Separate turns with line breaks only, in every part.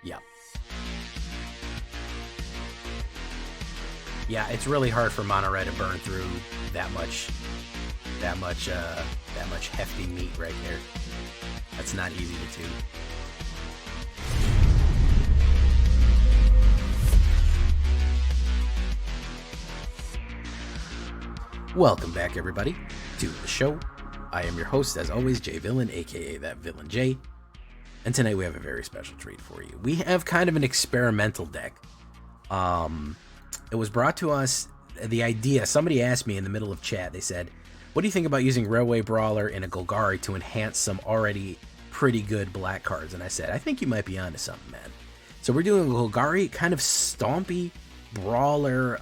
Yeah. Yeah, it's really hard for mono red to burn through that much hefty meat right there. That's not easy to do. Welcome back, everybody, to the show. I am your host, as always, Jay Villain, aka That Villain J. And tonight we have a very special treat for you. We have kind of an experimental deck. It was brought to us, the idea, somebody asked me in the middle of chat, they said, what do you think about using Railway Brawler in a Golgari to enhance some already pretty good black cards? And I said, I think you might be onto something, man. So we're doing a Golgari kind of stompy brawler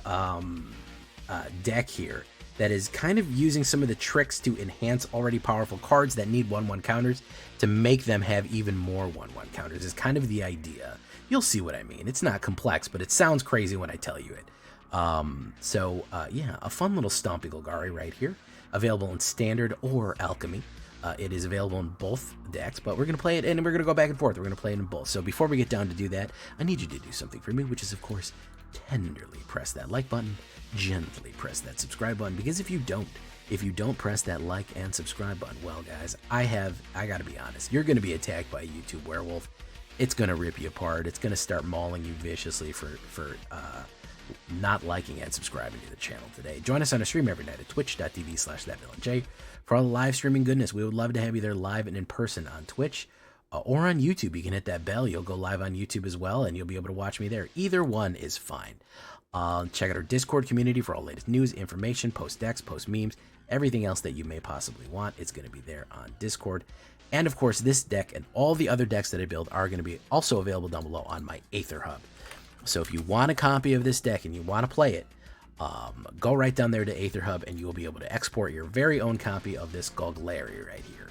deck here that is kind of using some of the tricks to enhance already powerful cards that need 1/1 counters to make them have even more 1/1 counters is kind of the idea. You'll see what I mean. It's not complex, but it sounds crazy when I tell you it. Yeah, a fun little stompy Golgari right here. Available in Standard or Alchemy. It is available in both decks, but we're going to play it, and we're going to go back and forth. We're going to play it in both. So before we get down to do that, I need you to do something for me, which is, of course, tenderly press that like button, gently press that subscribe button, because if you don't press that like and subscribe button, well, guys, I got to be honest, you're going to be attacked by a YouTube werewolf. It's going to rip you apart. It's going to start mauling you viciously for not liking and subscribing to the channel today. Join us on a stream every night at twitch.tv/thatvillainj for all the live streaming goodness. We would love to have you there live and in person on Twitch or on YouTube. You can hit that bell. You'll go live on YouTube as well, and you'll be able to watch me there. Either one is fine. Check out our Discord community for all latest news, information, post decks, post memes, everything else that you may possibly want. It's going to be there on Discord. And of course, this deck and all the other decks that I build are going to be also available down below on my AetherHub. So if you want a copy of this deck and you want to play it, go right down there to AetherHub and you will be able to export your very own copy of this Golgari right here.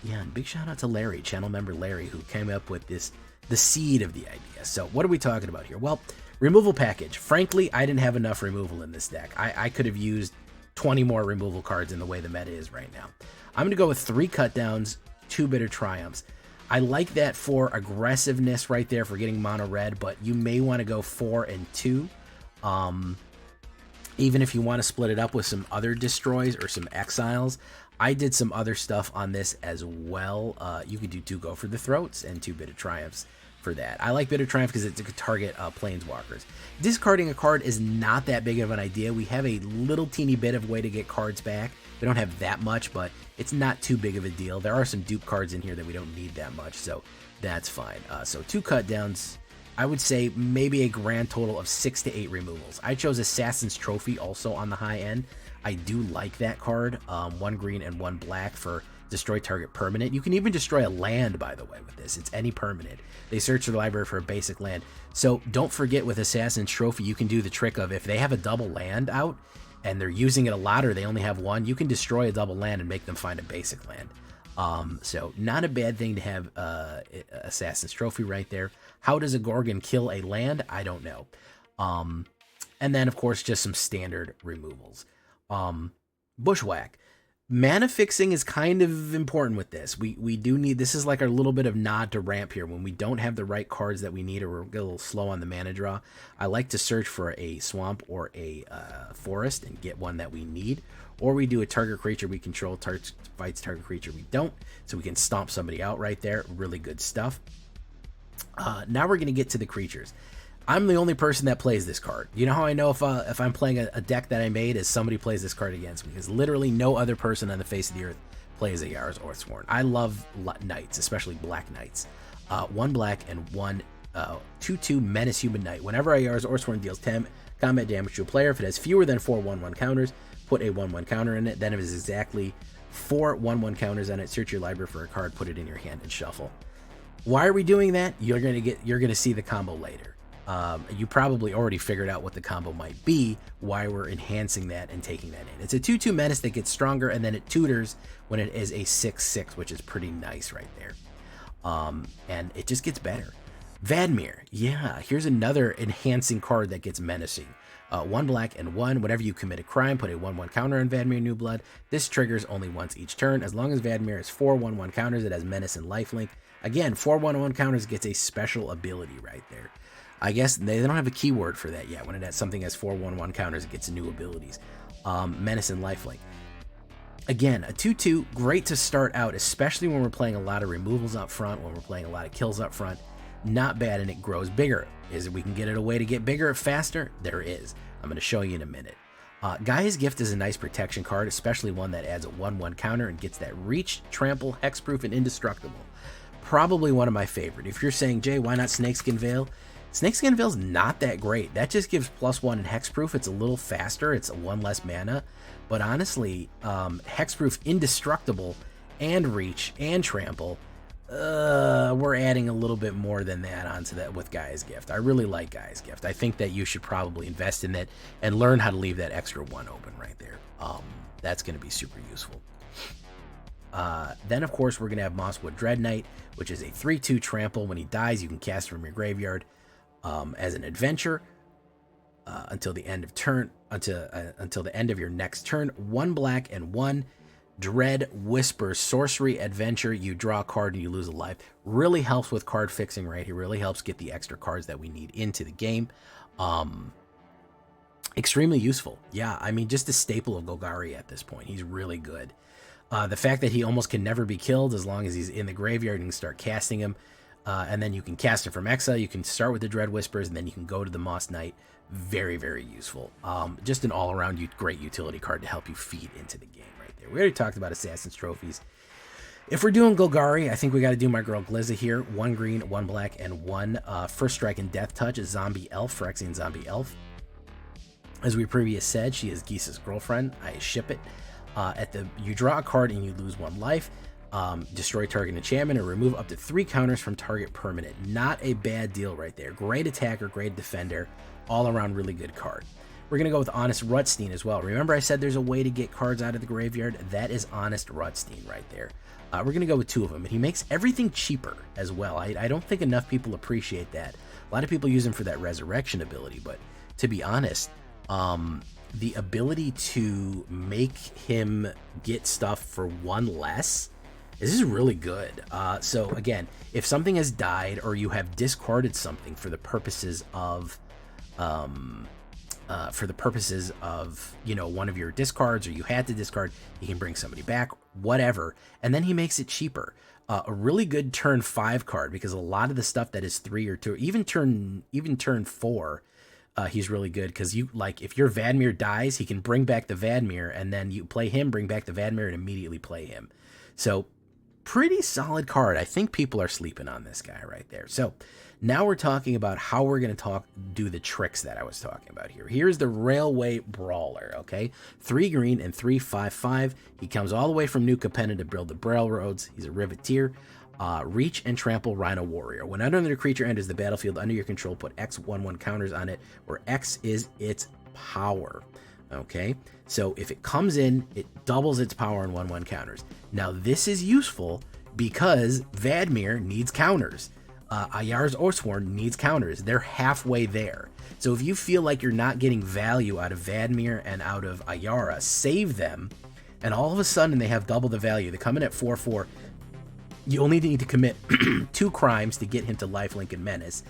Yeah, and big shout out to Larry, channel member Larry, who came up with the seed of the idea. So what are we talking about here? Well, removal package. Frankly, I didn't have enough removal in this deck. I could have used 20 more removal cards in the way the meta is right now. I'm going to go with 3 cutdowns, 2 bitter triumphs. I like that for aggressiveness right there for getting mono red, but you may want to go 4 and 2. Even if you want to split it up with some other destroys or some exiles. I did some other stuff on this as well. You could do 2 go for the throats and 2 bitter triumphs for that. I like bitter triumph because it could target planeswalkers. Discarding a card is not that big of an idea. We have a little teeny bit of way to get cards back. We don't have that much, but it's not too big of a deal. There are some dupe cards in here that we don't need that much, so that's fine. So 2 cutdowns. I would say maybe a grand total of 6 to 8 removals. I chose Assassin's Trophy also on the high end. I do like that card. 1 green and 1 black for destroy target permanent. You can even destroy a land, by the way, with this. It's any permanent. They search the library for a basic land. So don't forget, with Assassin's Trophy, you can do the trick of if they have a double land out and they're using it a lot or they only have 1, you can destroy a double land and make them find a basic land. So not a bad thing to have Assassin's Trophy right there. How does a Gorgon kill a land? I don't know. And then, of course, just some standard removals. Bushwhack. Mana fixing is kind of important with this. We do need, this is like our little bit of nod to ramp here. When we don't have the right cards that we need or we're a little slow on the mana draw, I like to search for a swamp or a forest and get one that we need. Or we do a target creature we control fights target creature we don't, so we can stomp somebody out right there. Really good stuff. Now we're going to get to the creatures. I'm the only person that plays this card. You know how I know if I'm playing a deck that I made is somebody plays this card against me? Because literally no other person on the face of the earth plays a Yara's Oathsworn. I love knights, especially black knights. 1 black and 1 2/2 Menace Human Knight. Whenever a Yara's Oathsworn deals 10 combat damage to a player, if it has fewer than 4 1/1 counters, put a 1/1 counter in it. Then if it is exactly 4 1/1 counters on it, search your library for a card, put it in your hand, and shuffle. Why are we doing that? You're gonna see the combo later. You probably already figured out what the combo might be, why we're enhancing that and taking that in. It's a 2/2 Menace that gets stronger, and then it tutors when it is a 6/6, which is pretty nice right there. And it just gets better. Vadmir, yeah, here's another enhancing card that gets menacing. 1 black and 1. Whenever you commit a crime, put a 1/1 counter on Vadmir New Blood. This triggers only once each turn. As long as Vadmir has 4 1/1 counters, it has Menace and Lifelink. Again, 4 1/1 counters gets a special ability right there. I guess they don't have a keyword for that yet. When it has something has 4 1/1 counters, it gets new abilities. Menace and Lifelink. Again, a 2/2, great to start out, especially when we're playing a lot of removals up front, when we're playing a lot of kills up front. Not bad, and it grows bigger. Is it we can get it a way to get bigger faster? There is. I'm going to show you in a minute. Gaia's Gift is a nice protection card, especially one that adds a 1/1 counter and gets that reach, trample, hexproof, and indestructible. Probably one of my favorite. If you're saying, Jay, why not Snakeskin Veil? Snakeskin Veil's not that great. That just gives +1 in hexproof. It's a little faster. It's 1 less mana. But honestly, hexproof, indestructible, and reach, and trample, we're adding a little bit more than that onto that with Gaia's Gift. I really like Gaia's Gift. I think that you should probably invest in that and learn how to leave that extra 1 open right there. That's going to be super useful. Then, of course, we're going to have Mosswood Dread Knight, which is a 3/2 trample. When he dies, you can cast from your graveyard as an adventure until the end of turn, until the end of your next turn. 1 black and 1. Dread Whisper Sorcery Adventure. You draw a card and you lose a life. Really helps with card fixing right here. Really helps get the extra cards that we need into the game. Extremely useful. Yeah, I mean, just a staple of Golgari at this point. He's really good. The fact that he almost can never be killed as long as he's in the graveyard, you can start casting him. And then you can cast him from exile. You can start with the Dread Whispers, and then you can go to the Moss Knight. Very, very useful. Just an all-around great utility card to help you feed into the game right there. We already talked about Assassin's Trophies. If we're doing Golgari, I think we got to do my girl Glizza here. 1 green, 1 black, and 1 First Strike and Death Touch, a Zombie Elf, Phyrexian Zombie Elf. As we previously said, she is Geese's girlfriend. I ship it. You draw a card and you lose 1 life. Destroy target enchantment or remove up to 3 counters from target permanent. Not a bad deal right there. Great attacker, great defender, all around really good card. We're going to go with Honest Rutstein as well. Remember I said there's a way to get cards out of the graveyard? That is Honest Rutstein right there. We're going to go with 2 of them, and he makes everything cheaper as well. I don't think enough people appreciate that. A lot of people use him for that resurrection ability, but to be honest, the ability to make him get stuff for 1 less, this is really good. So again, if something has died or you have discarded something for the purposes of one of your discards, or you had to discard, you can bring somebody back, whatever, and then he makes it cheaper. A really good turn 5 card, because a lot of the stuff that is 3 or 2, even turn 4, he's really good, because if your Vadmir dies, he can bring back the Vadmir, and then you play him, bring back the Vadmir, and immediately play him. So pretty solid card. I think people are sleeping on this guy right there. So now we're talking about how we're going to do the tricks that I was talking about here. Here's the Railway Brawler, okay? 3 green and 3 5/5. He comes all the way from New Capenna to build the railroads. He's a Riveteer. Reach and Trample Rhino Warrior. When another creature enters the battlefield under your control, put X 1/1 counters on it, where X is its power. Okay, so if it comes in, it doubles its power in 1/1 counters. Now this is useful because Vadmir needs counters. Ayara's Oathsworn needs counters. They're halfway there. So if you feel like you're not getting value out of Vadmir and out of Ayara, save them, and all of a sudden they have double the value. They come in at 4/4. You only need to commit 2 crimes to get him to Lifelink and Menace,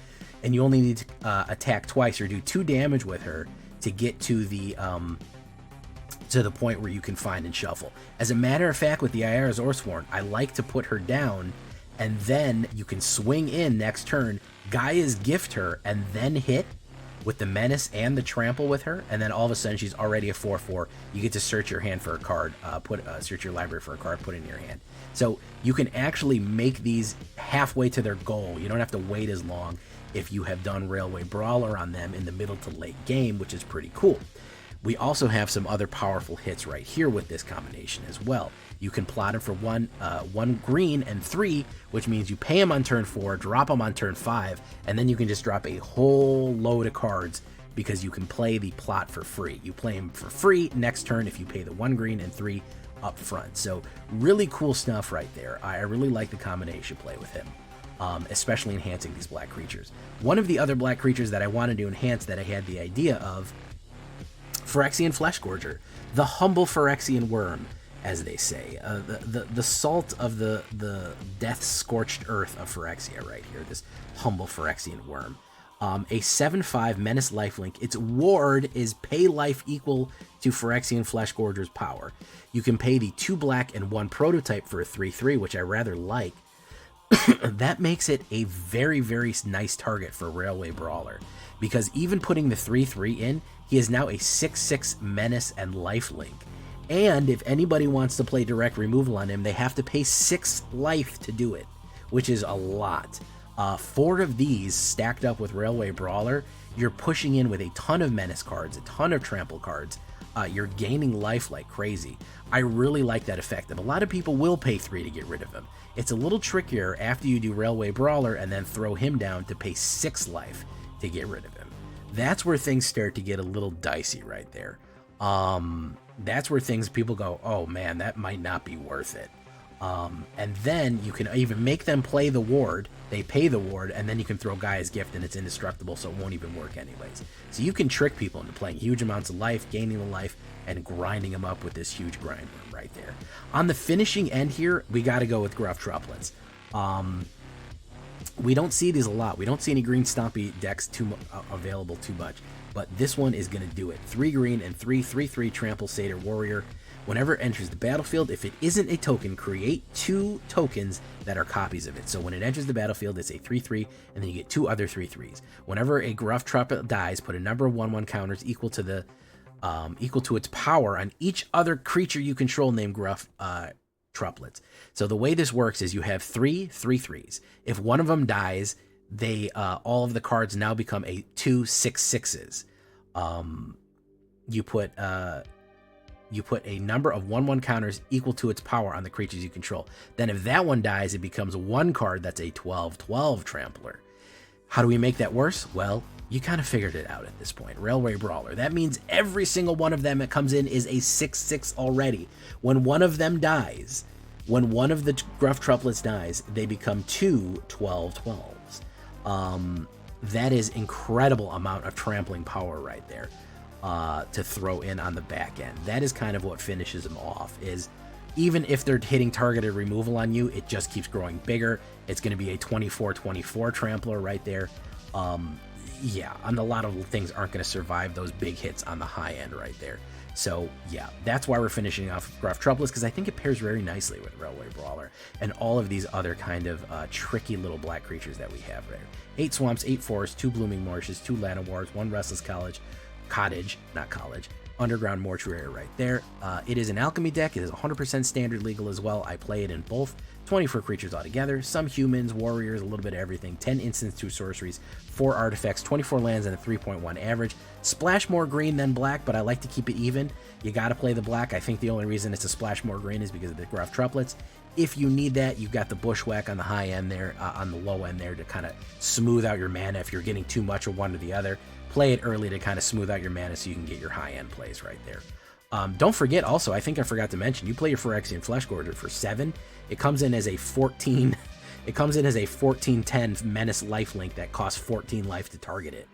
and you only need to attack twice or do 2 damage with her to get to the point where you can find and shuffle. As a matter of fact, with the Ayara's Oathsworn, I like to put her down, and then you can swing in next turn, Gaia's Gift her, and then hit with the Menace and the Trample with her, and then all of a sudden she's already a 4/4. You get to search your hand for a card, search your library for a card, put it in your hand. So you can actually make these halfway to their goal. You don't have to wait as long if you have done Railway Brawler on them in the middle to late game, which is pretty cool. We also have some other powerful hits right here with this combination as well. You can plot him for 1 green and 3, which means you pay him on turn 4, drop him on turn 5, and then you can just drop a whole load of cards because you can play the plot for free. You play him for free next turn if you pay the 1 green and 3 up front. So really cool stuff right there. I really like the combination play with him. especially enhancing these black creatures. One of the other black creatures that I wanted to enhance that I had the idea of, Phyrexian Fleshgorger, the humble Phyrexian worm, as they say, the salt of the death-scorched earth of Phyrexia right here, this humble Phyrexian worm. A 7/5 Menace lifelink. Its ward is pay life equal to Phyrexian Fleshgorger's power. You can pay the 2 black and 1 prototype for a 3/3, which I rather like. That makes it a very, very nice target for Railway Brawler, because even putting the 3/3 in, he is now a 6/6 Menace and lifelink. And if anybody wants to play direct removal on him, they have to pay 6 life to do it, which is a lot. 4 of these stacked up with Railway Brawler, you're pushing in with a ton of Menace cards, a ton of Trample cards. You're gaining life like crazy. I really like that effect, and a lot of people will pay 3 to get rid of him. It's a little trickier after you do Railway Brawler and then throw him down to pay 6 life to get rid of him. That's where things start to get a little dicey right there. That's where people go, oh man, that might not be worth it. And then you can even make them play the ward. They pay the ward, and then you can throw Gaia's Gift, and it's indestructible, so it won't even work anyways. So you can trick people into playing huge amounts of life, gaining the life, and grinding them up with this huge grind room right there. On the finishing end here, we got to go with Gruff Truplets. We don't see these a lot. We don't see any green Stompy decks available too much, but this one is going to do it. 3 green and 3/3 Trample Satyr Warrior. Whenever it enters the battlefield, if it isn't a token, create 2 tokens that are copies of it. So when it enters the battlefield, it's a 3/3, and then you get 2 other 3/3s. Whenever a Gruff Truplet dies, put a number of 1/1 counters equal to its power on each other creature you control named Gruff Truplets. So the way this works is you have 3 3/3s. If one of them dies, they all of the cards now become a 2 6/6s. You put a number of 1/1 counters equal to its power on the creatures you control. Then if that one dies, it becomes 1 card that's a 12/12 Trampler. How do we make that worse? Well, you kind of figured it out at this point. Railway Brawler. That means every single one of them that comes in is a 6/6 already. When one of them dies, when one of the Gruff Truplets dies, they become 2 12/12s. That is incredible amount of trampling power right there. To throw in on the back end. That is kind of what finishes them off, is even if they're hitting targeted removal on you, it just keeps growing bigger. It's going to be a 24/24 Trampler right there. Yeah, and a lot of things aren't going to survive those big hits on the high end right there. So yeah, that's why we're finishing off Gruff Truplets, because I think it pairs very nicely with Railway Brawler and all of these other kind of tricky little black creatures that we have there. 8 swamps, 8 forests, 2 blooming marshes, 2 Llanowars, 1 restless cottage, not college, underground mortuary right there. It is an alchemy deck. It is 100% standard legal as well. I play it in both. 24 creatures altogether, some humans, warriors, a little bit of everything, 10 instants, 2 sorceries, 4 artifacts, 24 lands, and a 3.1 average. Splash more green than black, but I like to keep it even. You got to play the black. I think the only reason it's a splash more green is because of the Gruff Truplets. If you need that, you've got the Bushwhack on the high end there, on the low end there to kind of smooth out your mana if you're getting too much of one or the other. Play it early to kind of smooth out your mana so you can get your high-end plays right there. Don't forget also, I think I forgot to mention, you play your Phyrexian Fleshgorger for 7. It comes in as a 14. It comes in as a 14/10 Menace lifelink that costs 14 life to target it.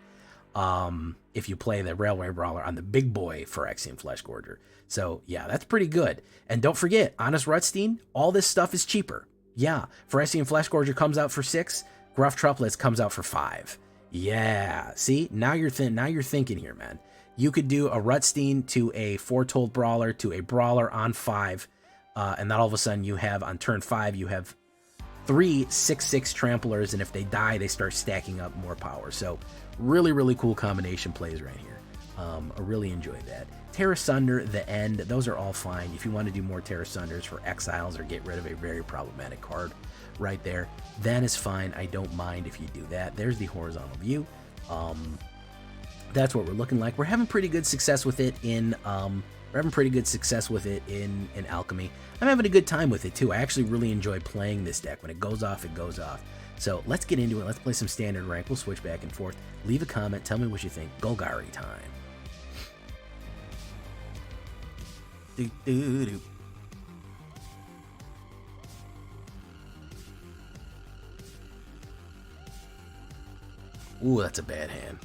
If you play the Railway Brawler on the big boy Phyrexian Fleshgorger. So yeah, that's pretty good. And don't forget, Honest Rutstein, all this stuff is cheaper. Yeah, Phyrexian Fleshgorger comes out for 6. Gruff Truplets comes out for 5. Yeah, see, now you're thinking here, man. You could do a Rutstein to a Foretold Brawler to a Brawler on 5, and then all of a sudden you have, on turn 5, you have 3 6/6 Tramplers, and if they die, they start stacking up more power. So really, really cool combination plays right here. I really enjoyed that. Terra Sunder, the End, those are all fine. If you want to do more Terra Sunders for exiles or get rid of a very problematic card right there, that is fine. I don't mind if you do that. There's the horizontal view. That's what we're looking like. We're having pretty good success with it in Alchemy. I'm having a good time with it too. I actually really enjoy playing this deck. When it goes off, it goes off. So let's get into it. Let's play some standard rank. We'll switch back and forth. Leave a comment. Tell me what you think. Golgari time. Do, do, do. Ooh, that's a bad hand.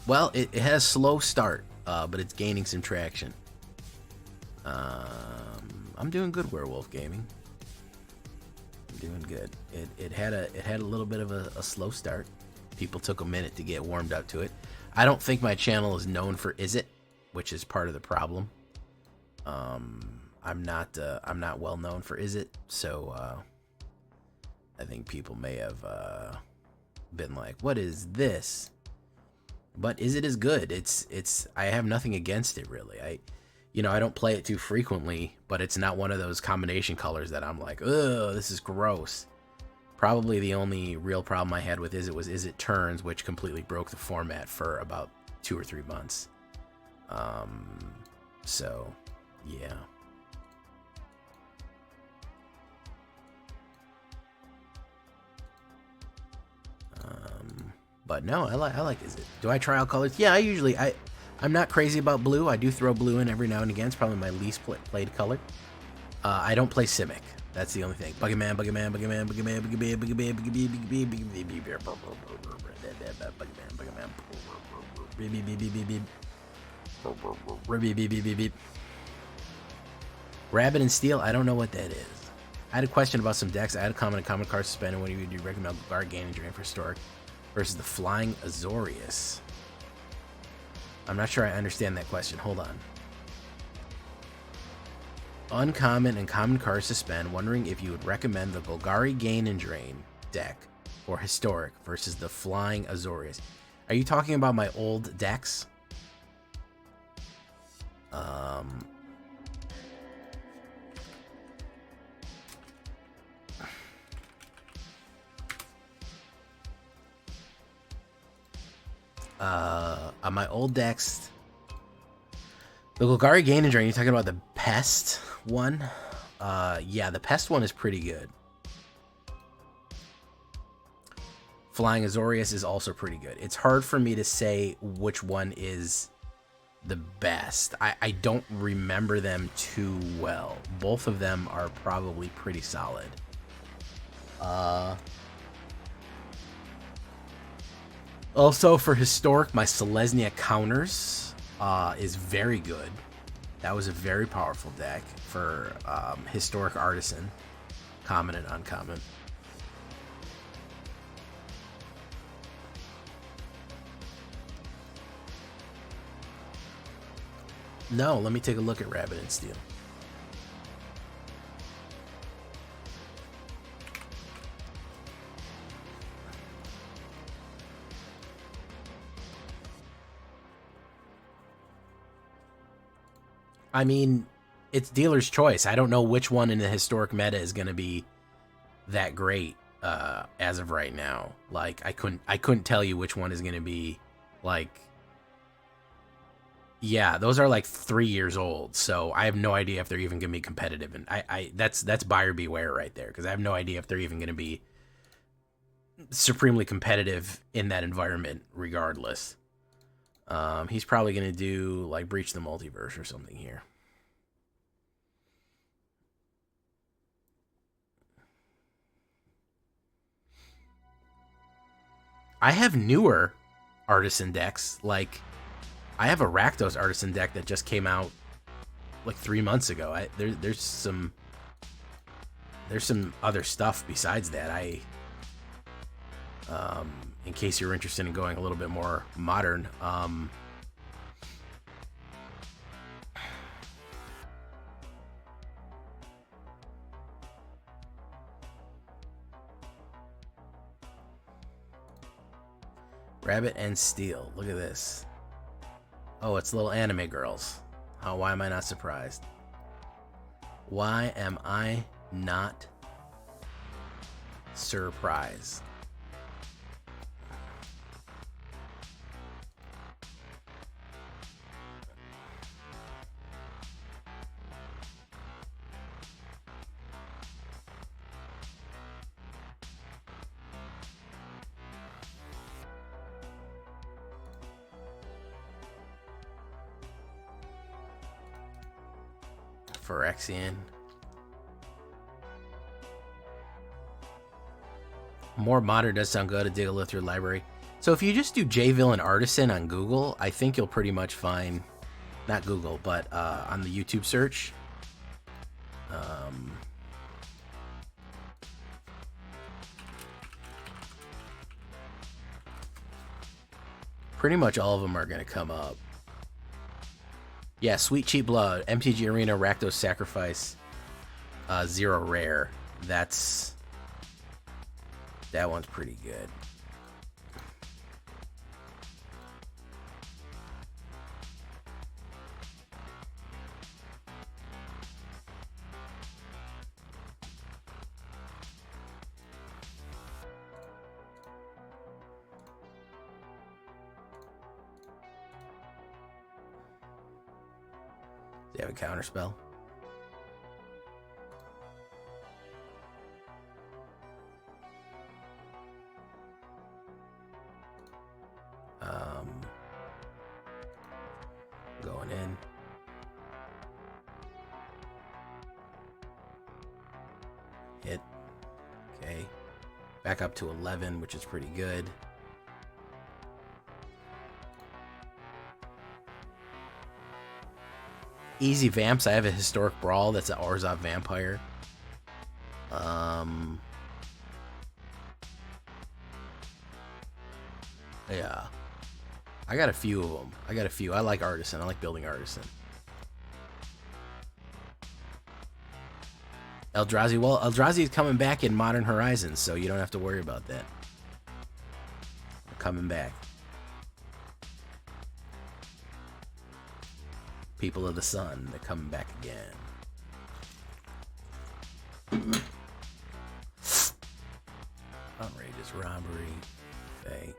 Well, it has slow start, but it's gaining some traction. I'm doing good, Werewolf Gaming. I'm doing good. It had a little bit of a slow start. People took a minute to get warmed up to it. I don't think my channel is known for Is It, which is part of the problem. I'm not well known for Is It, so I think people may have been like, "What is this?" But Is It is good. It's I have nothing against it really. I don't play it too frequently, but it's not one of those combination colors that I'm like, "Ugh, this is gross." Probably the only real problem I had with Is It was Is It Turns, which completely broke the format for about 2 or 3 months. So, yeah. But no, I like Is It. Do I try out colors? Yeah, I'm not crazy about blue. I do throw blue in every now and again. It's probably my least played color. I don't play Simic. That's the only thing. Buggyman. Rabbit and Steel, I don't know what that is. I had a question about some decks. I had a comment on Common Card Suspended. What do you recommend Golgari Gain and Drain for Historic versus the Flying Azorius? I'm not sure I understand that question. Hold on. Uncommon and Common Card Suspend. Wondering if you would recommend the Golgari Gain and Drain deck for Historic versus the Flying Azorius. Are you talking about my old decks? On my old decks, the Golgari Gain and Drain, you're talking about the Pest one? Yeah, the Pest one is pretty good. Flying Azorius is also pretty good. It's hard for me to say which one is the best. I don't remember them too well. Both of them are probably pretty solid. Also, for Historic, my Selesnya Counters is very good. That was a very powerful deck for Historic Artisan, common and uncommon. No, let me take a look at Rabbit and Steel. I mean, it's dealer's choice. I don't know which one in the Historic meta is going to be that great as of right now. Like, I couldn't tell you which one is going to be, like... Yeah, those are like 3 years old, so I have no idea if they're even going to be competitive. And that's buyer beware right there, because I have no idea if they're even going to be supremely competitive in that environment regardless. He's probably going to do, like, Breach the Multiverse or something here. I have newer Artisan decks. Like, I have a Rakdos Artisan deck that just came out, like, 3 months ago. There's some other stuff besides that. In case you're interested in going a little bit more modern, Rabbit and Steel. Look at this. Oh, it's little anime girls. Why am I not surprised? Why am I not surprised? Phyrexian. More modern does sound good to dig a little through the library. So if you just do J-Villain Artisan on Google, I think you'll pretty much find, not Google, but on the YouTube search. Pretty much all of them are going to come up. Yeah, Sweet Cheap Blood, MTG Arena, Rakdos Sacrifice, 0 rare. That one's pretty good. Do you have a counter spell? Going in. Hit. Okay. Back up to 11, which is pretty good. Easy Vamps. I have a Historic Brawl that's an Orzhov Vampire. Yeah. I got a few of them. I like Artisan. I like building Artisan. Eldrazi. Well, Eldrazi is coming back in Modern Horizons, so you don't have to worry about that. Coming back. People of the Sun, they're coming back again. Outrageous Robbery. Faye.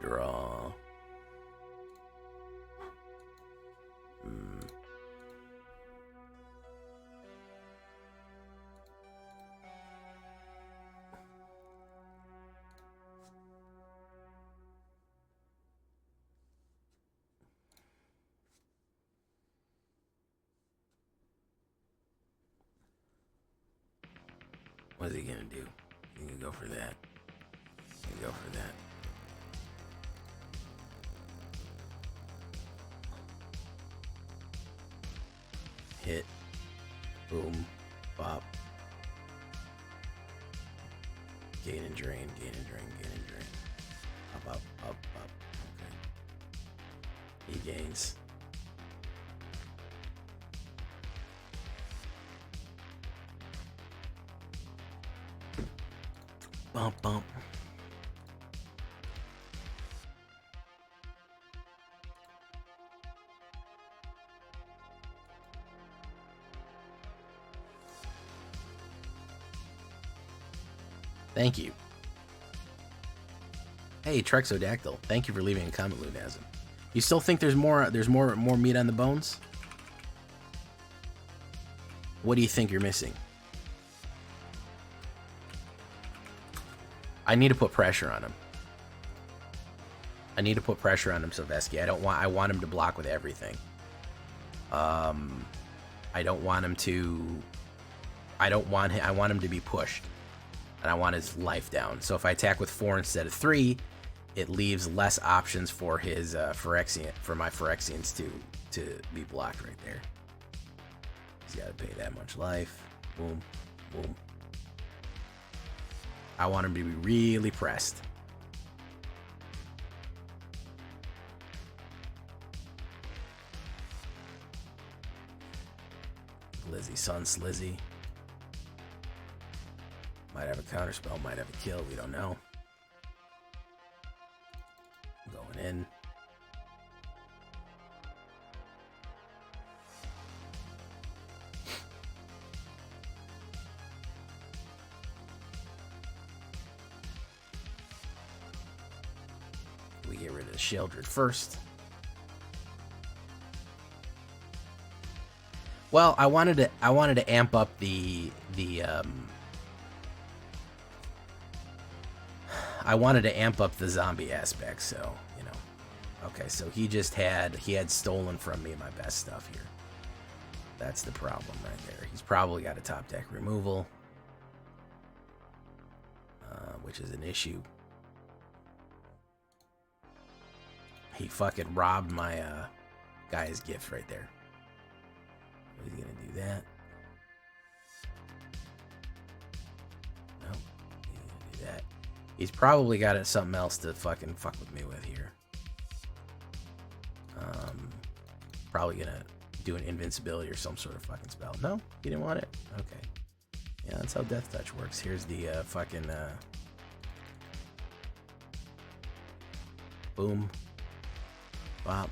Draw. What is he gonna do? He can go for that. He can go for that. Hit. Boom. Bop. Gain and drain, gain and drain, gain and drain. Up, up, up, up. Okay. He gains. Bump, bump. Thank you. Hey, Trexodactyl. Thank you for leaving a comment, Lunasm. You still think there's more meat on the bones? What do you think you're missing? I need to put pressure on him. I need to put pressure on him, Silvesky. I want him to block with everything. I want him to be pushed. And I want his life down. So if I attack with 4 instead of 3, it leaves less options for his Phyrexian, for my Phyrexians to be blocked right there. He's got to pay that much life. Boom, boom. I want him to be really pressed. Lizzie, Sun Slizzy. Might have a counterspell, might have a kill, we don't know. Going in. We get rid of the Sheldred first. Well, I wanted to amp up I wanted to amp up the zombie aspect, so, you know. Okay, so he had stolen from me my best stuff here. That's the problem right there. He's probably got a top deck removal, which is an issue. He fucking robbed my guy's gift right there. He's gonna do that. No, he's gonna do that. He's probably got something else to fucking fuck with me with here. Probably gonna do an invincibility or some sort of fucking spell. No, he didn't want it. Okay. Yeah, that's how Death Touch works. Here's the fucking boom. Wow.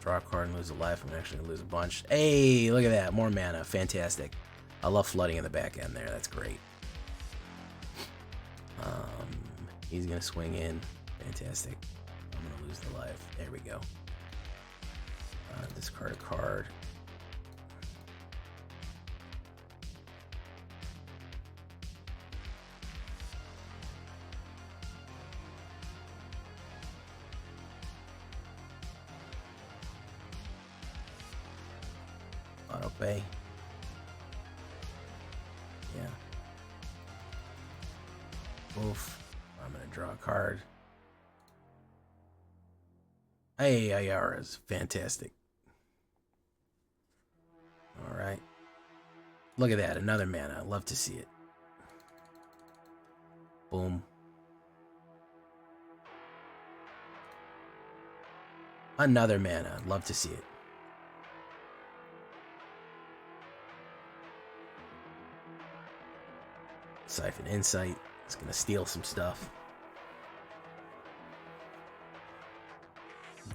Draw a card and lose a life. I'm actually gonna lose a bunch. Hey, look at that. More mana. Fantastic. I love flooding in the back end there. That's great. He's gonna swing in. Fantastic. I'm gonna lose the life. There we go. Discard a card. Auto pay. Yeah. Oof. I'm gonna draw a card. Hey, Ayara's fantastic. All right. Look at that, another mana. Love to see it. Boom. Another mana. Love to see it. Siphon Insight. It's gonna steal some stuff.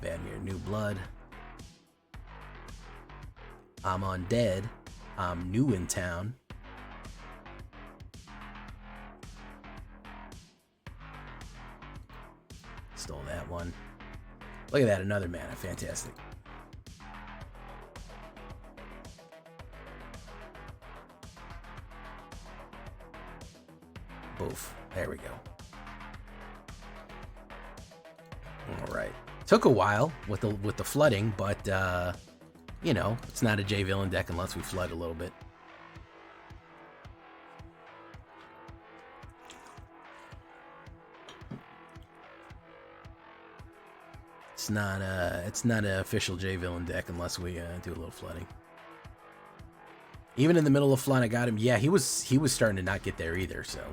Badmere New Blood. I'm undead. I'm new in town. Stole that one. Look at that, another mana. Fantastic. Boof. There we go. All right. Took a while with the flooding, but you know, it's not a J Villain deck unless we flood a little bit. It's not an official J Villain deck unless we do a little flooding. Even in the middle of flood, I got him. Yeah, he was starting to not get there either. So,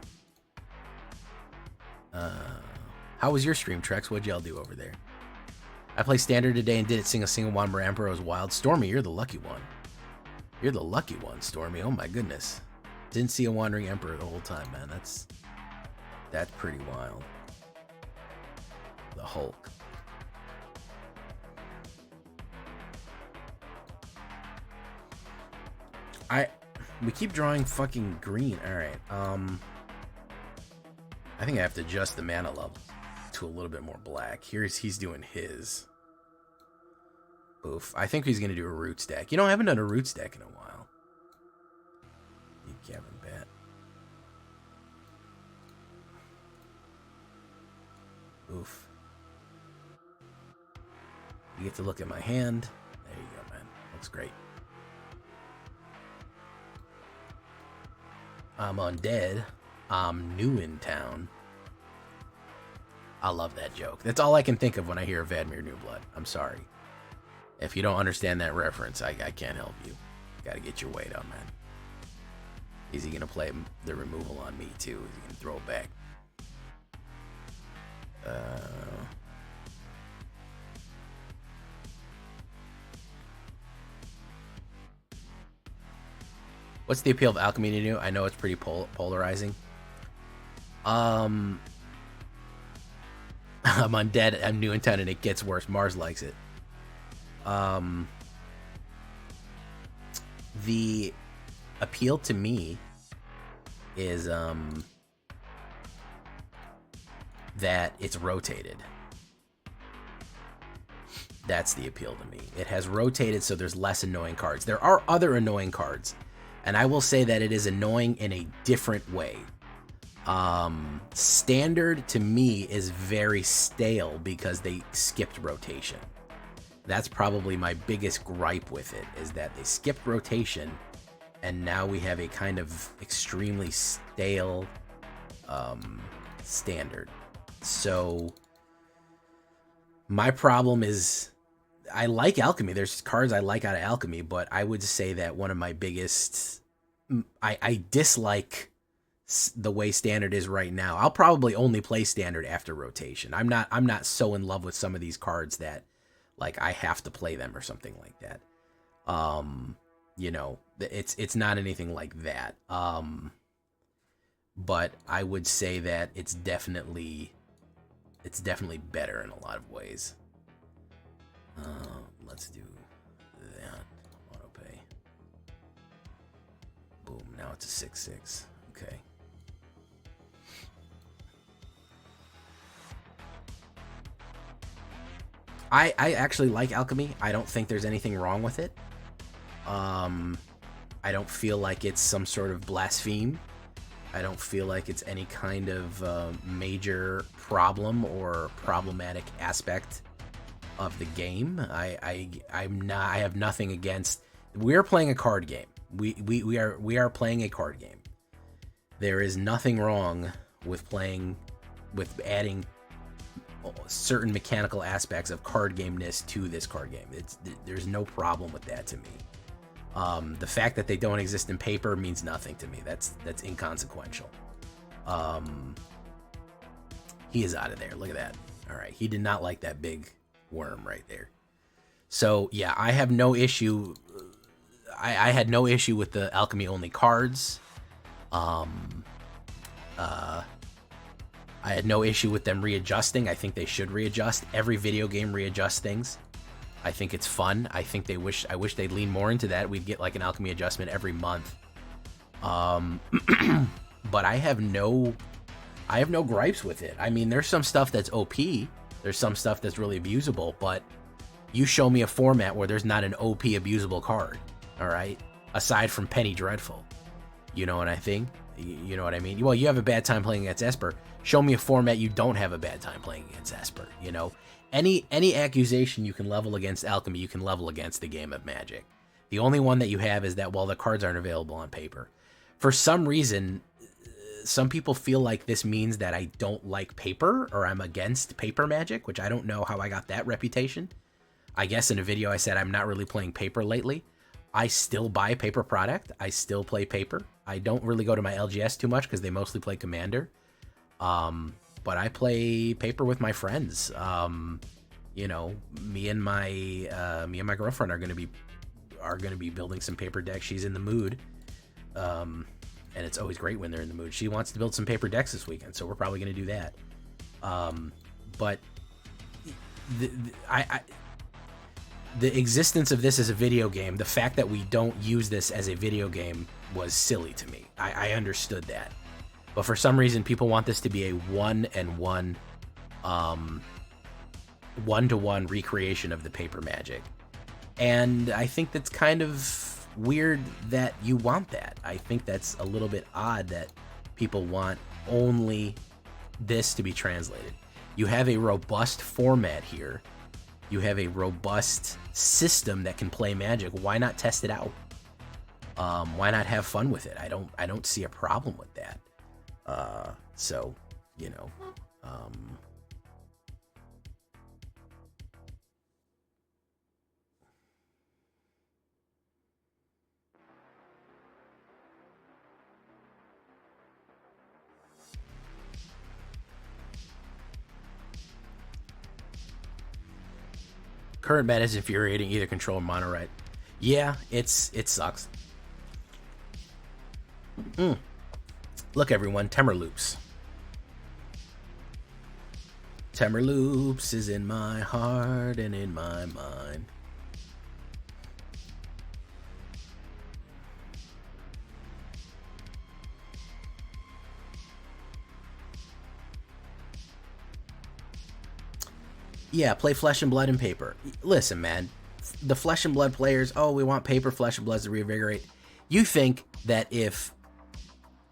how was your stream, Trex? What'd y'all do over there? I played Standard today and didn't sing a single Wanderer Emperor. It was wild. Stormy, you're the lucky one. You're the lucky one, Stormy. Oh my goodness. Didn't see a Wandering Emperor the whole time, man. That's pretty wild. The Hulk. We keep drawing fucking green. Alright, I think I have to adjust the mana level to a little bit more black. He's doing his. Oof. I think he's gonna do a Roots deck. You know, I haven't done a Roots deck in a while. You Kevin Bat. Oof. You get to look at my hand. There you go, man. Looks great. I'm undead. I'm new in town. I love that joke. That's all I can think of when I hear Vadmir New Blood. I'm sorry. If you don't understand that reference, I can't help you. Gotta get your weight on, man. Is he gonna play the removal on me too? Is he gonna throw it back? What's the appeal of alchemy to you? I know it's pretty polarizing. I'm undead. I'm new in town, and it gets worse. Mars likes it. The appeal to me is that it's rotated. That's the appeal to me. It has rotated, so there's less annoying cards. There are other annoying cards, and I will say that it is annoying in a different way. Standard to me is very stale because they skipped rotation. That's probably my biggest gripe with it, is that they skipped rotation, and now we have a kind of extremely stale standard. So my problem is, I like Alchemy. There's cards I like out of Alchemy, but I would say that one of my biggest... I dislike the way Standard is right now. I'll probably only play Standard after rotation. I'm not so in love with some of these cards that, like, I have to play them or something like that. You know, it's not anything like that. But I would say that it's definitely better in a lot of ways. Let's do that. Auto pay. Boom. Now it's a 6/6. Okay. I actually like Alchemy. I don't think there's anything wrong with it. I don't feel like it's some sort of blaspheme. I don't feel like it's any kind of major problem or problematic aspect of the game. I have nothing against. We're playing a card game. We are playing a card game. There is nothing wrong with adding certain mechanical aspects of card gameness to this card game. There's no problem with that to me. The fact that they don't exist in paper means nothing to me. That's inconsequential. He is out of there. Look at that. All right. He did not like that big worm right there. So yeah, I have no issue. I had no issue with the Alchemy only cards. I had no issue with them readjusting. I think they should readjust. Every video game readjusts things. I think it's fun. I think I wish they'd lean more into that. We'd get like an Alchemy adjustment every month. But I have no gripes with it. I mean, there's some stuff that's OP. There's some stuff that's really abusable, but you show me a format where there's not an OP abusable card, all right? Aside from Penny Dreadful. You know what I think? You know what I mean? Well, you have a bad time playing against Esper. Show me a format you don't have a bad time playing against Esper, you know? Any accusation you can level against Alchemy, you can level against the game of Magic. The only one that you have is that, well, the cards aren't available on paper. For some reason, some people feel like this means that I don't like paper or I'm against paper Magic, which I don't know how I got that reputation. I guess in a video I said I'm not really playing paper lately. I still buy paper product. I still play paper. I don't really go to my LGS too much because they mostly play Commander. But I play paper with my friends. You know, me and my girlfriend are gonna be building some paper decks. She's in the mood. And it's always great when they're in the mood. She wants to build some paper decks this weekend, so we're probably going to do that. But the existence of this as a video game, the fact that we don't use this as a video game was silly to me. I understood that. But for some reason, people want this to be a one-to-one recreation of the paper Magic. And I think that's kind of weird that you want that. I think that's a little bit odd that people want only this to be translated. You have a robust format here. You have a robust system that can play Magic. Why not test it out? Why not have fun with it? I don't see a problem with that. So, you know, current meta is infuriating, either control or mono right. Yeah, it sucks. Look, everyone, Temerloops. Temerloops is in my heart and in my mind. Yeah, play Flesh and Blood and paper. Listen, man, the Flesh and Blood players, oh, we want paper Flesh and Bloods to reinvigorate. You think that if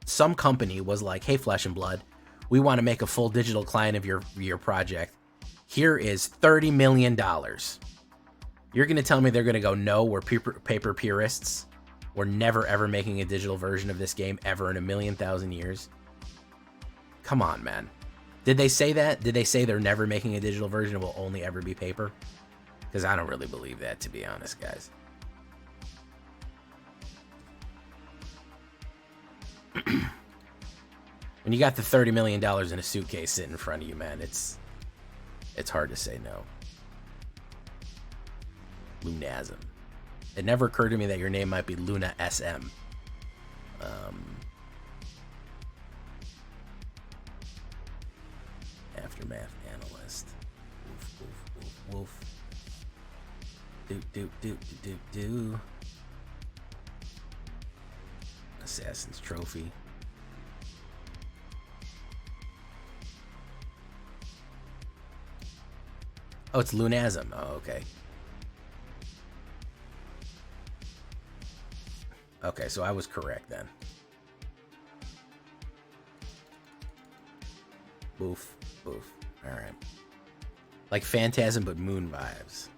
some company was like, hey, Flesh and Blood, we want to make a full digital client of your project. Here is $30 million. You're going to tell me they're going to go, no, we're paper purists. We're never, ever making a digital version of this game ever in 1,000,000 years. Come on, man. Did they say that? Did they say they're never making a digital version and will only ever be paper? Because I don't really believe that, to be honest, guys. When you got the $30 million in a suitcase sitting in front of you, man, it's hard to say no. Lunasm. It never occurred to me that your name might be Luna SM. Aftermath analyst. Woof, woof, woof, woof. Do. Assassin's Trophy. Oh, it's Lunasm. Oh, okay. Okay, so I was correct then. Boof, boof. Alright. Like Phantasm, but moon vibes.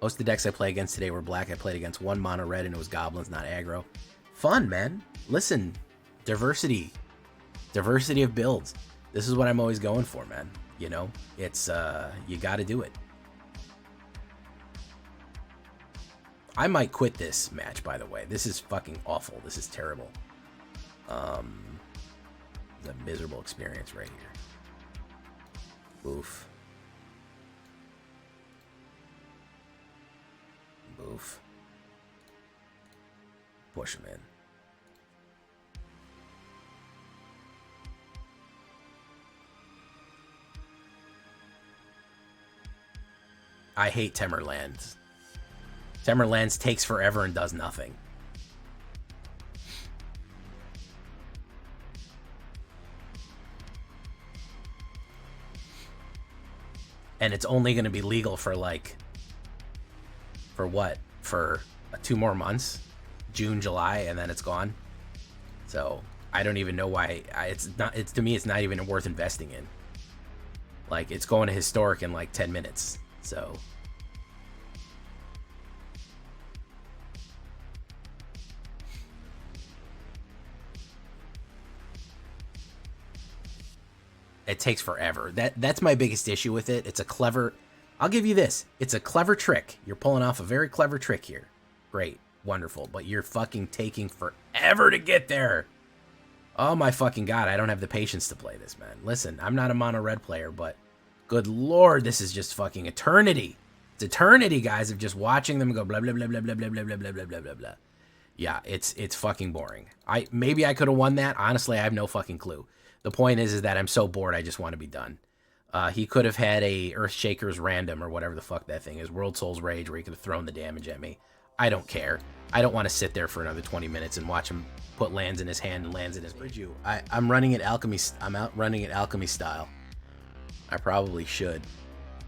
Most of the decks I play against today were black. I played against one mono red and it was goblins, not aggro. Fun, man. Listen, diversity. Diversity of builds. This is what I'm always going for, man. You know, it's, you gotta do it. I might quit this match, by the way. This is fucking awful. This is terrible. It's a miserable experience right here. Boof. Boof. Push him in. I hate Temerlands. Temerlands takes forever and does nothing. And it's only going to be legal for like, for what? For 2 more months? June, July, and then it's gone. So I don't even know why. It's to me, it's not even worth investing in. Like, it's going to historic in like 10 minutes. So it takes forever. That's my biggest issue with it. It's a clever, I'll give you this. It's a clever trick. You're pulling off a very clever trick here. Great. Wonderful. But you're fucking taking forever to get there. Oh my fucking God. I don't have the patience to play this, man. Listen, I'm not a mono red player, but good Lord, this is just fucking eternity. It's eternity, guys, of just watching them go blah, blah, blah, blah, blah, blah, blah, blah, blah, blah, blah, blah. Yeah, it's fucking boring. Maybe I could have won that. Honestly, I have no fucking clue. The point is that I'm so bored, I just want to be done. He could have had a Earthshaker's Random or whatever the fuck that thing is. World Soul's Rage, where he could have thrown the damage at me. I don't care. I don't want to sit there for another 20 minutes and watch him put lands in his hand and lands in his bridge. I'm running it alchemy. I'm out running it alchemy style. I probably should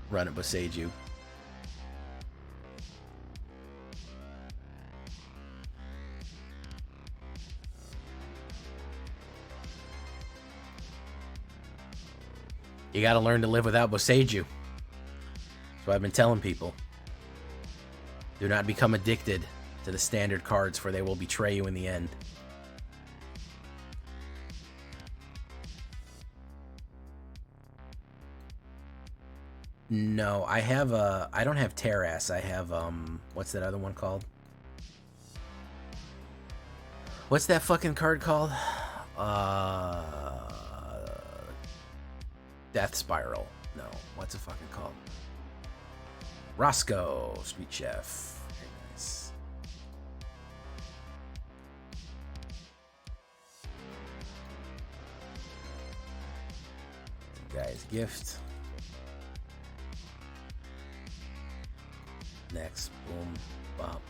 run it Boseiju. You gotta learn to live without Boseiju. That's what I've been telling people. Do not become addicted to the standard cards, for they will betray you in the end. No, I don't have Terras. I have, what's that other one called? What's that fucking card called? Death Spiral. No, what's it fucking called? Roscoe, Street Chef. Very nice. Guy's Gift. Next, boom, bop, boom.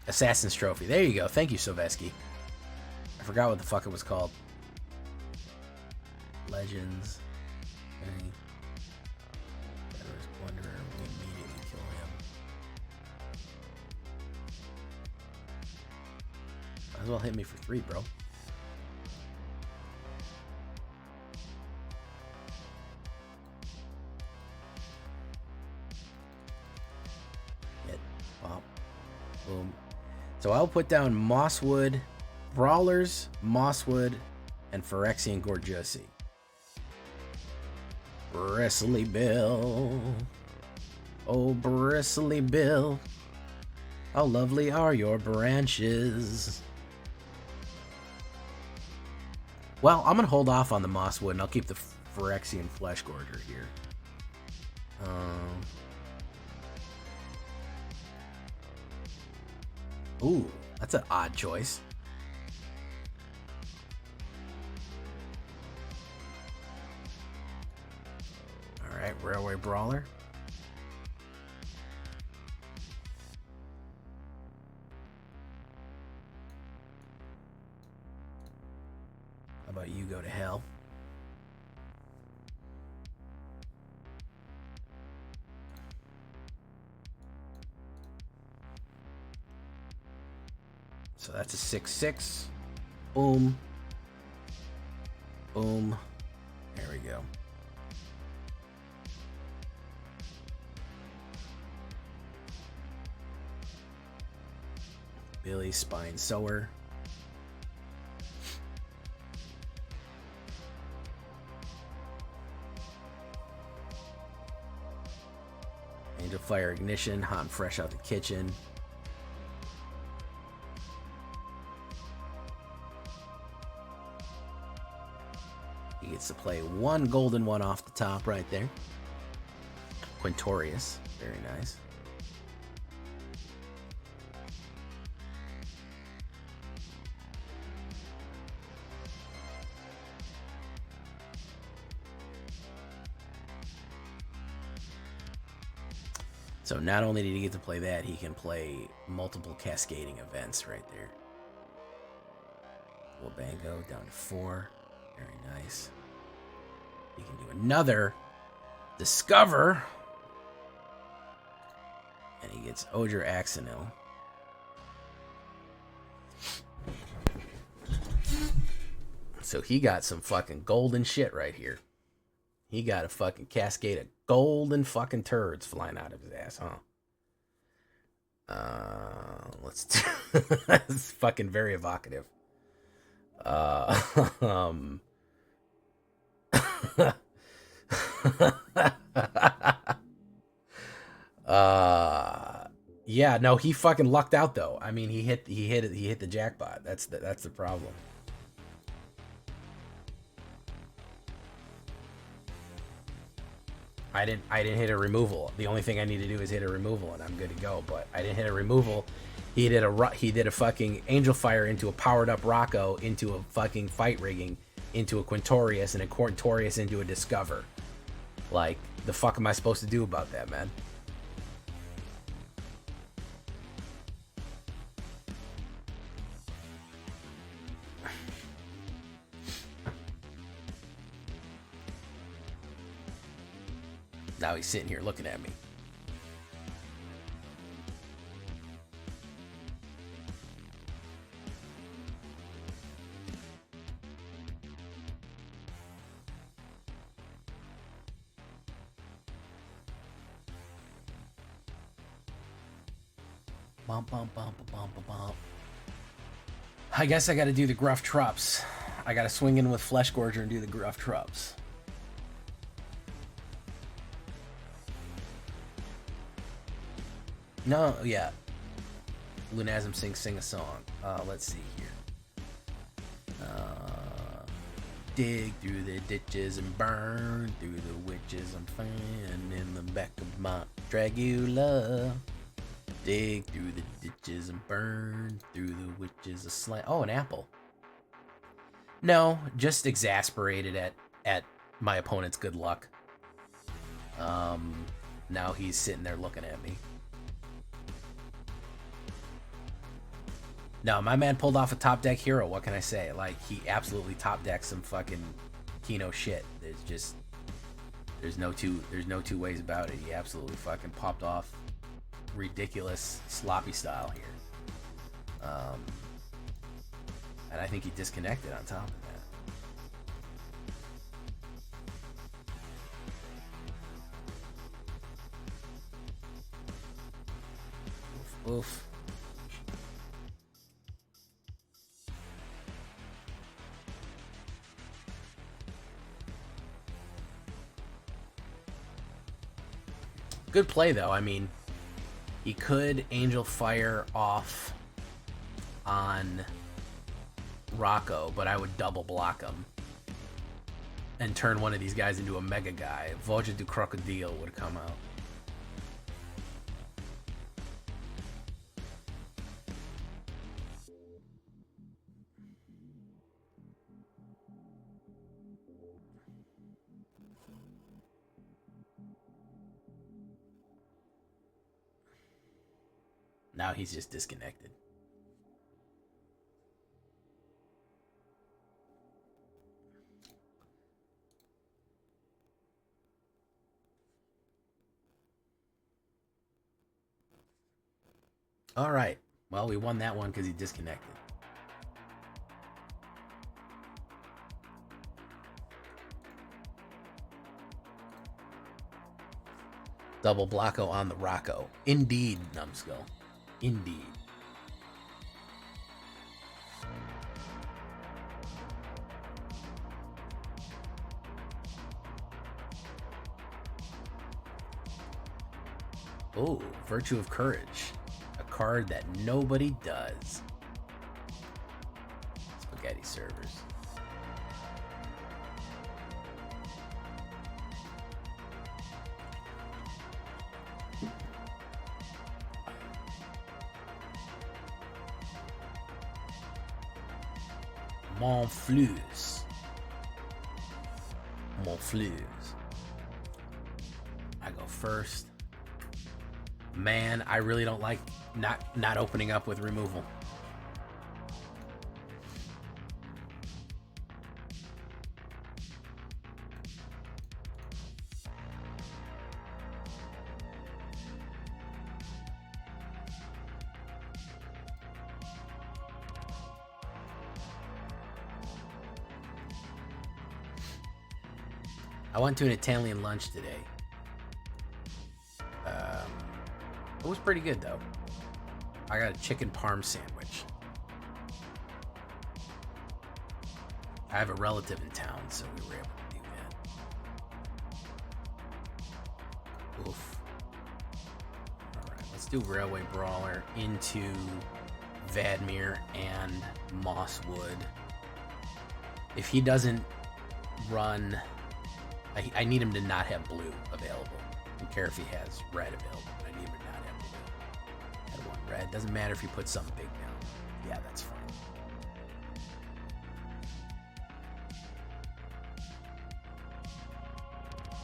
Assassin's Trophy. There you go. Thank you, Soveski. I forgot what the fuck it was called. Legends. Okay. Wanderer. We immediately kill him. Might as well hit me for 3, bro. Boom. So I'll put down Mosswood, Brawlers, Mosswood, and Phyrexian Gorjusi. Bristly Bill. Oh, Bristly Bill. How lovely are your branches. Well, I'm going to hold off on the Mosswood, and I'll keep the Phyrexian Flesh Gorger here. Ooh, that's an odd choice. Alright, Railway Brawler. How about you go to hell? So that's a 6/6. Boom. Boom. There we go. Billy Spine Sower. Angel Fire Ignition, hot and fresh out the kitchen. He gets to play one golden one off the top right there. Quintorius, very nice. So not only did he get to play that, he can play multiple cascading events right there. Wabango down to 4. Very nice. He can do another Discover. And he gets Odra Axonil. So he got some fucking golden shit right here. He got a fucking cascade of golden fucking turds flying out of his ass, huh? Let's do it's fucking very evocative. Yeah, no, he fucking lucked out though. I mean, he hit the jackpot. That's the problem. I didn't hit a removal. The only thing I need to do is hit a removal and I'm good to go, but I didn't hit a removal. He did a fucking Angel Fire into a powered up Rocco, into a fucking Fight Rigging, into a Quintorius, and a Quintorius into a Discover. Like, the fuck am I supposed to do about that, man? Now he's sitting here looking at me. Bump, bump, bump, bump, bump, bump. I guess I gotta do the Gruff Trups. I gotta swing in with Flesh Gorger and do the Gruff Trups. No, yeah. Lunasm sing a song. Let's see here. Dig through the ditches and burn through the witches I'm fan in the back of my Dragula. Dig through the ditches and burn through the witches a slant. Oh, an apple. No, just exasperated at my opponent's good luck. Now he's sitting there looking at me. No, my man pulled off a top deck hero. What can I say? Like, he absolutely top decked some fucking Kino shit. There's no two ways about it. He absolutely fucking popped off ridiculous sloppy style here. And I think he disconnected on top of that. Oof. Good play, though. I mean, he could Angel Fire off on Rocco, but I would double block him and turn one of these guys into a mega guy. Voja du Crocodile would come out. Now he's just disconnected. All right. Well, we won that one because he disconnected. Double Blocko on the Rocco. Indeed, Numbskull. Indeed. Oh, Virtue of Courage. A card that nobody does. Spaghetti servers. Monfluse. I go first. Man, I really don't like not opening up with removal. I went to an Italian lunch today. It was pretty good, though. I got a chicken parm sandwich. I have a relative in town, so we were able to do that. Oof. Alright, let's do Railway Brawler into Vadmir and Mosswood. If he doesn't run... I need him to not have blue available. I don't care if he has red available, but I need him to not have blue. I want red. Doesn't matter if you put something big down. Yeah, that's fine.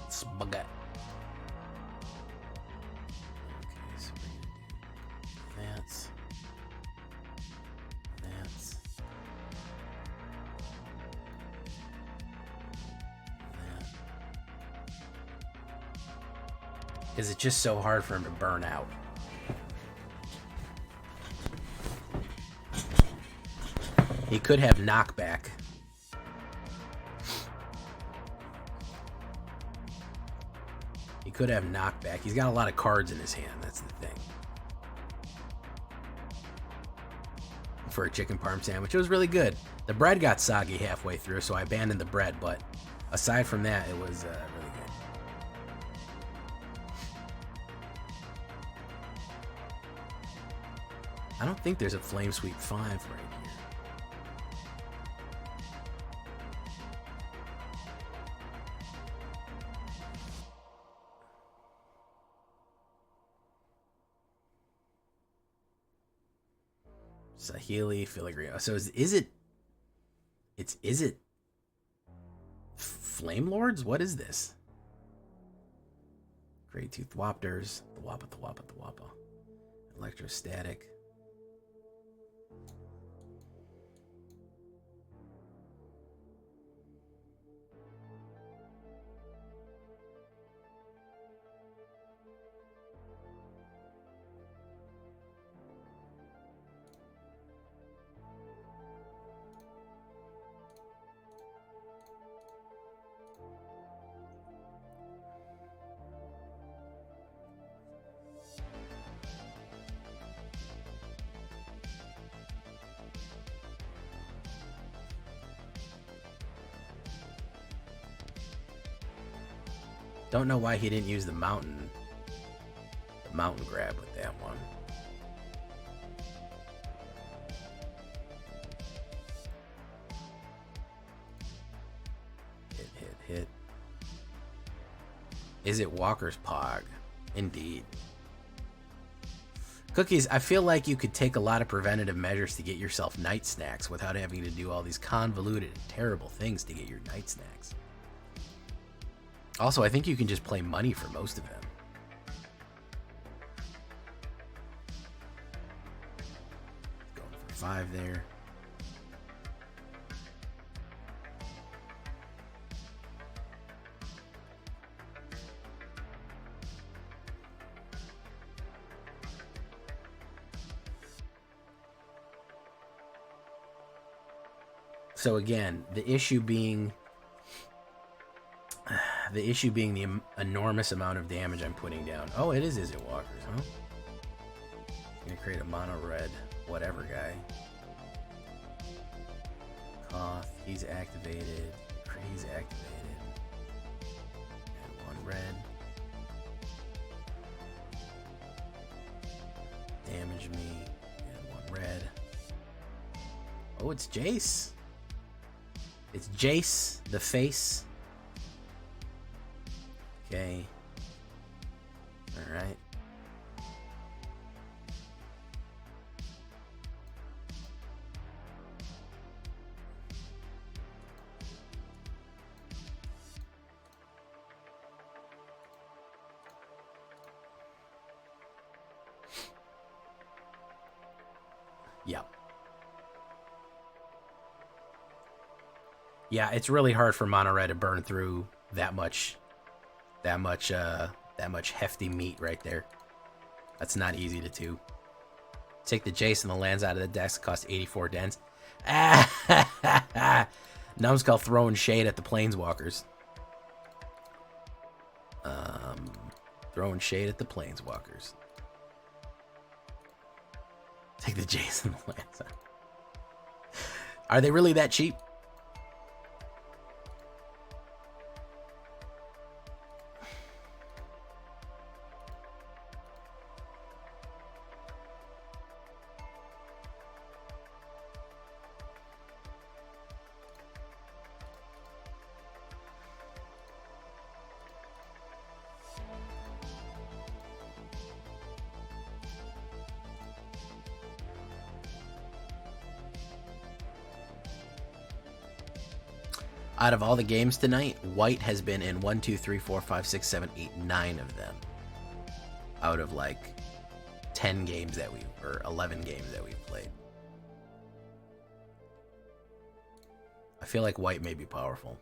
Spaghetti. Okay, so we're gonna do that. Because it's just so hard for him to burn out. He could have knockback. He could have knockback. He's got a lot of cards in his hand. That's the thing. For a chicken parm sandwich, it was really good. The bread got soggy halfway through, so I abandoned the bread. But aside from that, it was really good. I don't think there's a Flame Sweep 5 right here. Sahili, Filigree. So is it Flame Lords? What is this? Great Tooth Wapters. The Wappa. Electrostatic. Don't know why he didn't use the mountain mountain grab with that one. Hit. Is it Walker's Pog? Indeed. Cookies, I feel like you could take a lot of preventative measures to get yourself night snacks without having to do all these convoluted and terrible things to get your night snacks. Also, I think you can just play money for most of them. Going for 5 there. So again, the issue being the enormous amount of damage I'm putting down. Oh, it is it Walkers, huh? Gonna create a mono red whatever guy. Koth, he's activated. He's activated. And 1 red. Damage me. And 1 red. Oh, it's Jace. It's Jace, the face. Okay. Alright. Yep. Yeah, it's really hard for mono red to burn through that much hefty meat right there. That's not easy to do. Take the Jace and the lands out of the decks. Cost 84 dens. Numbskull throwing shade at the planeswalkers. Throwing shade at the planeswalkers. Take the Jace and the lands out. Are they really that cheap? Out of all the games tonight, White has been in 1, 2, 3, 4, 5, 6, 7, 8, 9 of them. Out of like 10 games that or 11 games that we've played. I feel like White may be powerful.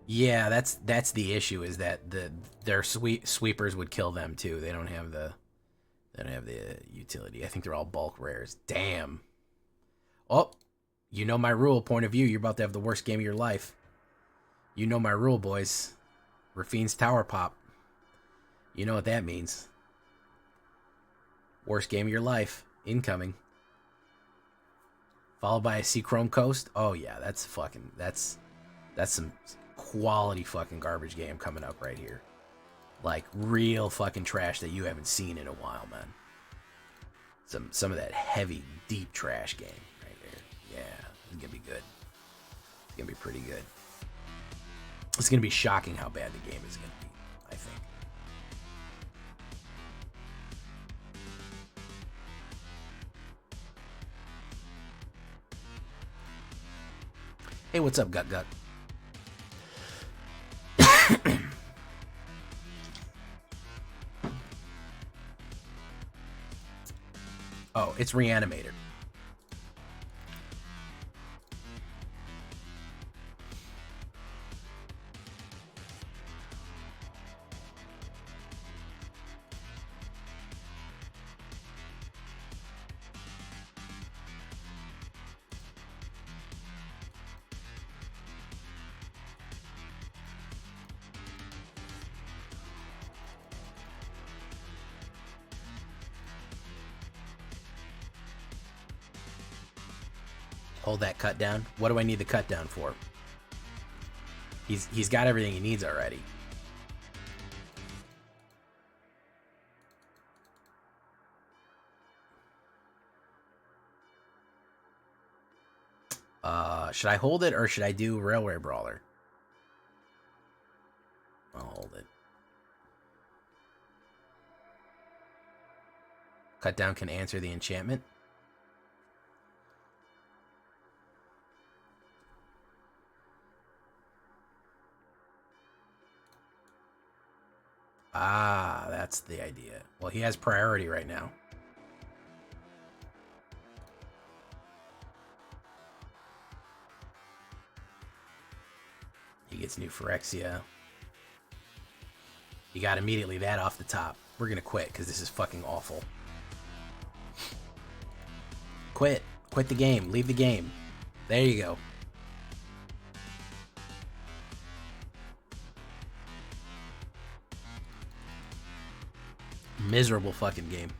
Yeah, that's the issue, is that their sweepers would kill them too. They don't have the utility. I think they're all bulk rares. Damn. Oh. You know my rule, point of view. You're about to have the worst game of your life. You know my rule, boys. Rafine's Tower Pop. You know what that means. Worst game of your life. Incoming. Followed by a Sea-Chrome Coast. Oh, yeah. That's some quality fucking garbage game coming up right here. Like, real fucking trash that you haven't seen in a while, man. Some of that heavy, deep trash game. Yeah, it's gonna be good. It's gonna be pretty good. It's gonna be shocking how bad the game is gonna be, I think. Hey, what's up, Gut Gut? Oh, it's Reanimator. Hold that cut down. What do I need the cut down for? He's got everything he needs already. Should I hold it or should I do Railway Brawler? I'll hold it. Cut down can answer the enchantment. Ah, that's the idea. Well, he has priority right now. He gets new Phyrexia. You got immediately that off the top. We're gonna quit because this is fucking awful. Quit. Quit the game. Leave the game. There you go. Miserable fucking game.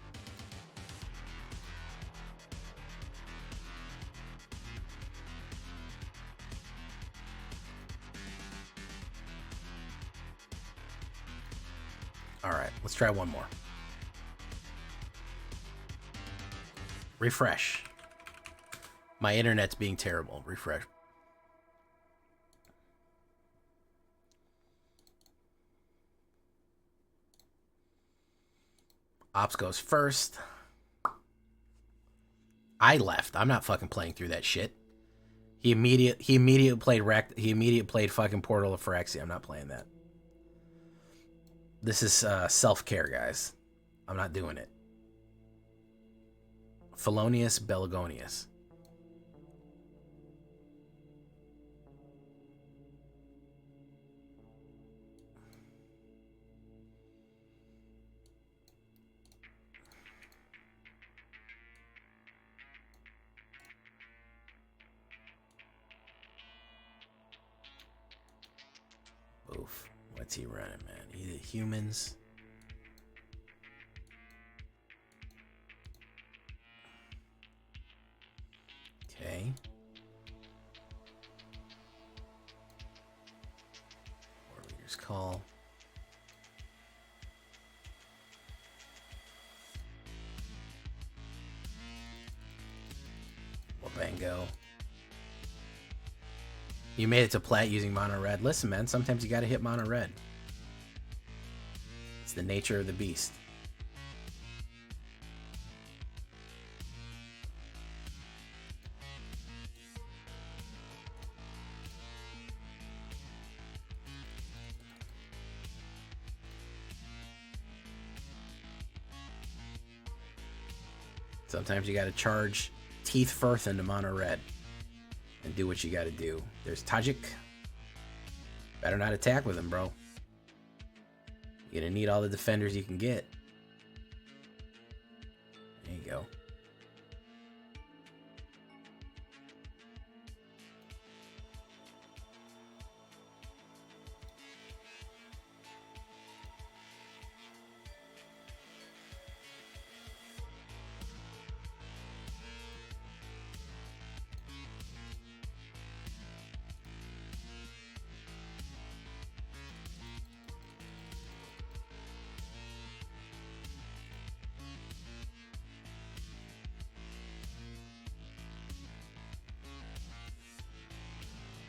Alright, let's try one more. Refresh. My internet's being terrible. Refresh. Ops goes first. I left. I'm not fucking playing through that shit. He immediately played fucking Portal of Phyrexia. I'm not playing that. This is self-care, guys. I'm not doing it. Felonious Beligonius. Oof. What's he running, man? Either humans. Okay. War Leader's Call. Wabango. You made it to plat using mono red. Listen, man, sometimes you gotta hit mono red. It's the nature of the beast. Sometimes you gotta charge Teeth Firth into mono red. And do what you gotta do. There's Tajik. Better not attack with him, bro. You're gonna need all the defenders you can get. There you go.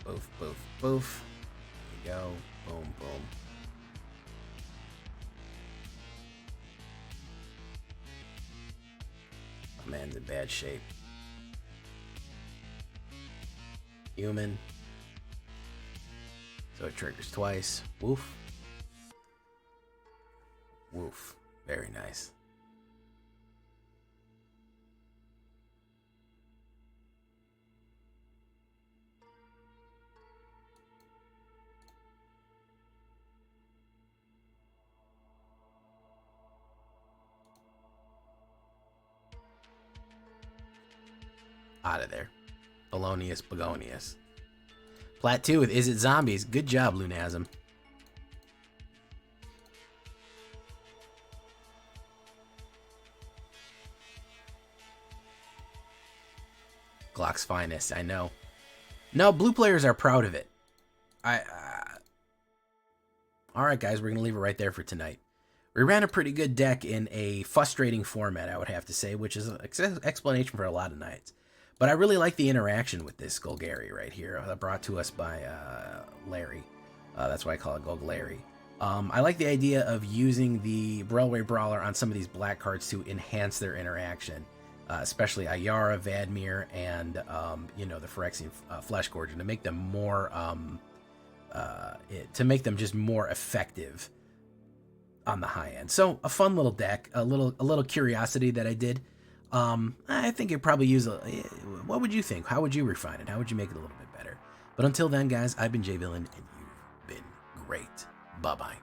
Boof, boof, boof. There you go. Boom, boom. My man's in bad shape. Human. So it triggers twice. Woof. Woof. Very nice. Out of there. Belonius Begonius. Plat 2 with Is It Zombies? Good job, Lunasm. Glock's finest, I know. No, blue players are proud of it. Alright, guys, we're going to leave it right there for tonight. We ran a pretty good deck in a frustrating format, I would have to say, which is an explanation for a lot of nights. But I really like the interaction with this Golgari right here, brought to us by Larry. That's why I call it Golgari. I like the idea of using the Railway Brawler on some of these black cards to enhance their interaction, especially Ayara, Vadmir, and the Phyrexian Flesh Gorgon, to make them more just more effective on the high end. So a fun little deck, a little curiosity that I did. I think it probably use what would you think? How would you refine it? How would you make it a little bit better? But until then, guys, I've been Jay Villain, and you've been great. Bye-bye.